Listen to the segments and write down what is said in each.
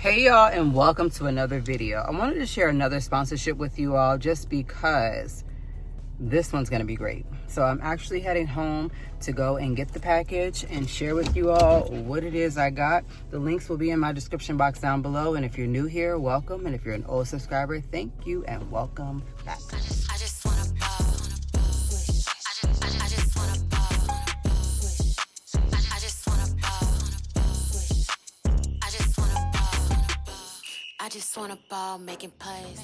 Hey y'all, and welcome to another video. I wanted to share another sponsorship with you all just because this one's gonna be great. So I'm actually heading home to go and get the package and share with you all what it is I got. The links will be in my description box down below, and if you're new here, welcome, and if you're an old subscriber, thank you and welcome back. I just wanna ball. I just wanna ball. I just wanna ball. I just wanna ball. I just wanna ball making plays.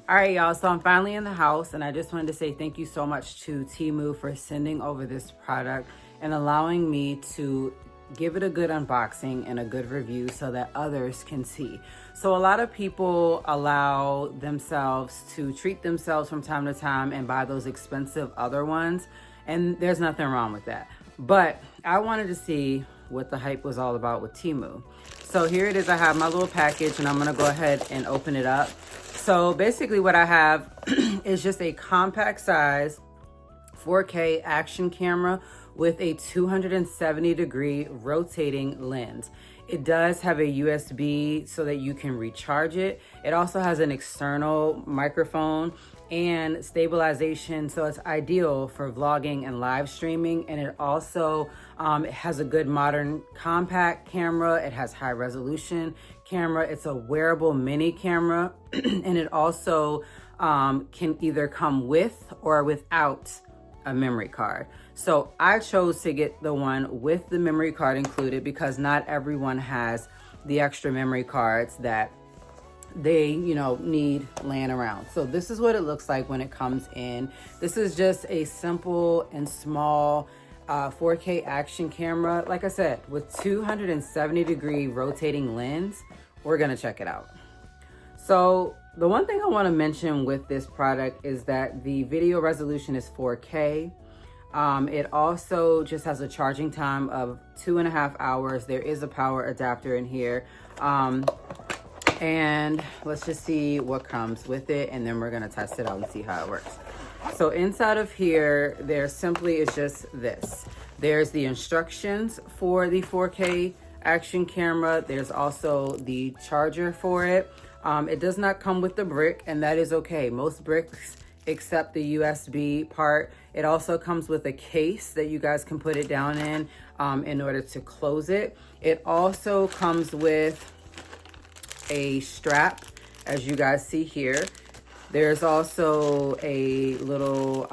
All right, y'all, so I'm finally in the house, and I just wanted to say thank you so much to Temu for sending over this product and allowing me to give it a good unboxing and a good review so that others can see. So a lot of people allow themselves to treat themselves from time to time and buy those expensive other ones, and there's nothing wrong with that. But I wanted to see what the hype was all about with Temu. So here it is. I have my little package, and I'm gonna go ahead and open it up. So basically what I have is just a compact size 4K action camera with a 270-degree rotating lens. It does have a USB so that you can recharge it. It also has an external microphone and stabilization, so it's ideal for vlogging and live streaming. And it also it has a good modern compact camera. It has high resolution camera. It's a wearable mini camera, and it also can either come with or without a memory card. So I chose to get the one with the memory card included because not everyone has the extra memory cards that they need laying around. So this is what it looks like when it comes in. This is just a simple and small 4K action camera, like I said, with 270-degree rotating lens. We're gonna check it out. So the one thing I want to mention with this product is that the video resolution is 4K. It also just has a charging time of 2.5 hours. There is a power adapter in here. And let's just see what comes with it, and then we're gonna test it out and see how it works. So inside of here, there simply is just this. There's the instructions for the 4K action camera. There's also the charger for it. It does not come with the brick, and that is okay. Most bricks except the USB part. It also comes with a case that you guys can put it down in order to close it. It also comes with a strap, as you guys see here. There's also a little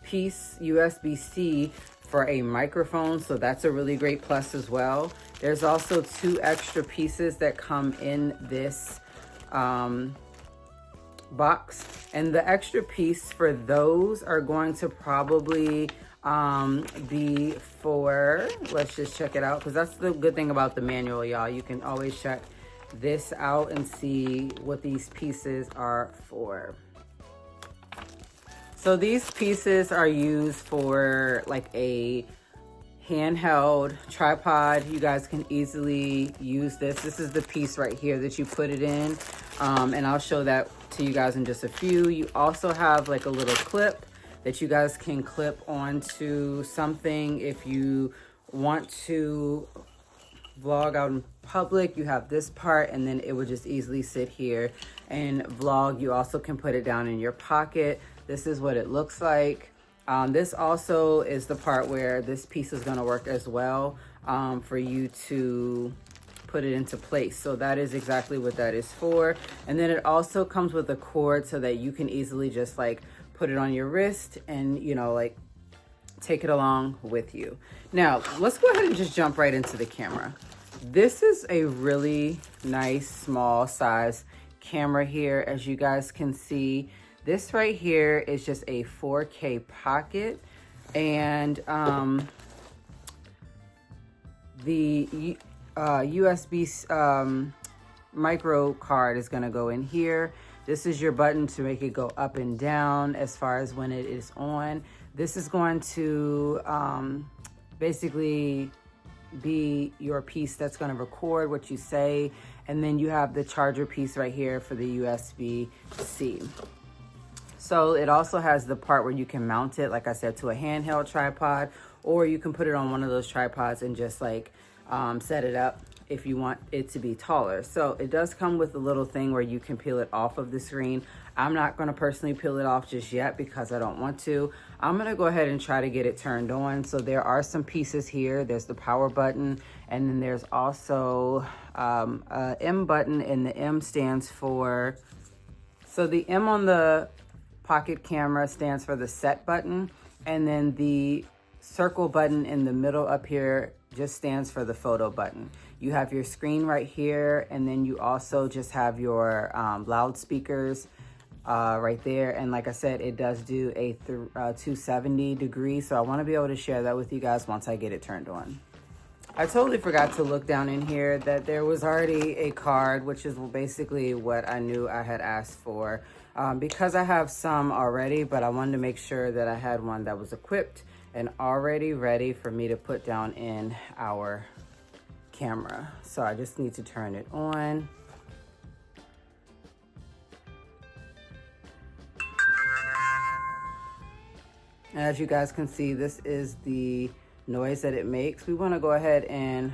piece, USB-C, for a microphone, so that's a really great plus as well. There's also 2 extra pieces that come in this box, and the extra piece for those are going to probably be for, let's just check it out, because that's the good thing about the manual, y'all. You can always check this out and see what these pieces are for. So these pieces are used for like a handheld tripod. You guys can easily use this. This is the piece right here that you put it in, and I'll show that to you guys in just a few. You also have like a little clip that you guys can clip onto something if you want to vlog out in public. You have this part, and then it would just easily sit here and vlog. You also can put it down in your pocket. This is what it looks like. This also is the part where this piece is going to work as well, for you to put it into place. So that is exactly what that is for. And then it also comes with a cord so that you can easily just like put it on your wrist and like take it along with you. Now let's go ahead and just jump right into the camera. This is a really nice small size camera here, as you guys can see. This right here is just a 4K pocket, and the USB micro card is gonna go in here. This is your button to make it go up and down as far as when it is on. This is going to basically be your piece that's going to record what you say And then you have the charger piece right here for the USB-C. So it also has the part where you can mount it, like I said, to a handheld tripod, or you can put it on one of those tripods and just like set it up if you want it to be taller. So it does come with a little thing where you can peel it off of the screen. I'm not going to personally peel it off just yet because I don't want to. I'm going to go ahead and try to get it turned on. So there are some pieces here. There's the power button, and then there's also a M button, and the M stands for, so the M on the pocket camera stands for the set button, and then the circle button in the middle up here just stands for the photo button. You have your screen right here, and then you also just have your loudspeakers right there. And like I said, it does do a 270 degrees, so I want to be able to share that with you guys once I get it turned on. I totally forgot to look down in here that there was already a card, which is basically what I knew I had asked for, because I have some already, but I wanted to make sure that I had one that was equipped and already ready for me to put down in our camera. So I just need to turn it on. And as you guys can see, this is the noise that it makes. We want to go ahead and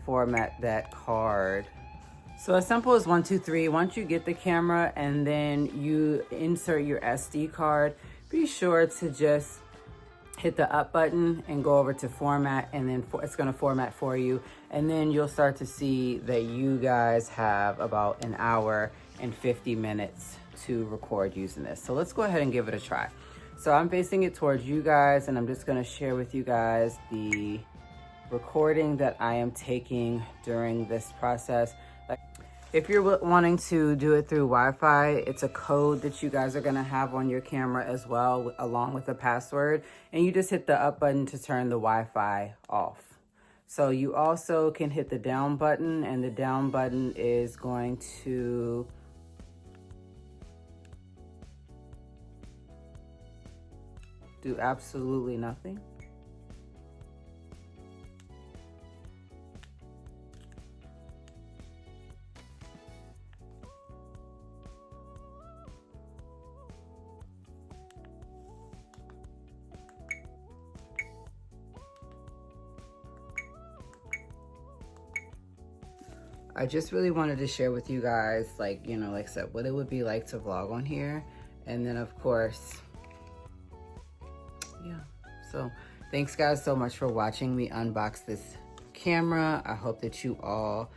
format that card. So as simple as 1, 2, 3. Once you get the camera and then you insert your SD card, be sure to just hit the up button and go over to format, and then it's going to format for you. And then you'll start to see that you guys have about an hour and 50 minutes to record using this. So let's go ahead and give it a try. So I'm facing it towards you guys, and I'm just going to share with you guys the recording that I am taking during this process. If you're wanting to do it through Wi-Fi, it's a code that you guys are going to have on your camera as well, along with a password. And you just hit the up button to turn the Wi-Fi off. So you also can hit the down button, and the down button is going to do absolutely nothing. I just really wanted to share with you guys, like, you know, like I said, what it would be like to vlog on here. And then of course, yeah. So thanks guys so much for watching me unbox this camera. I hope that you all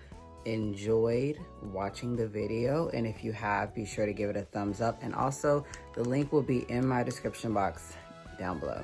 enjoyed watching the video. And if you have, be sure to give it a thumbs up. And also the link will be in my description box down below.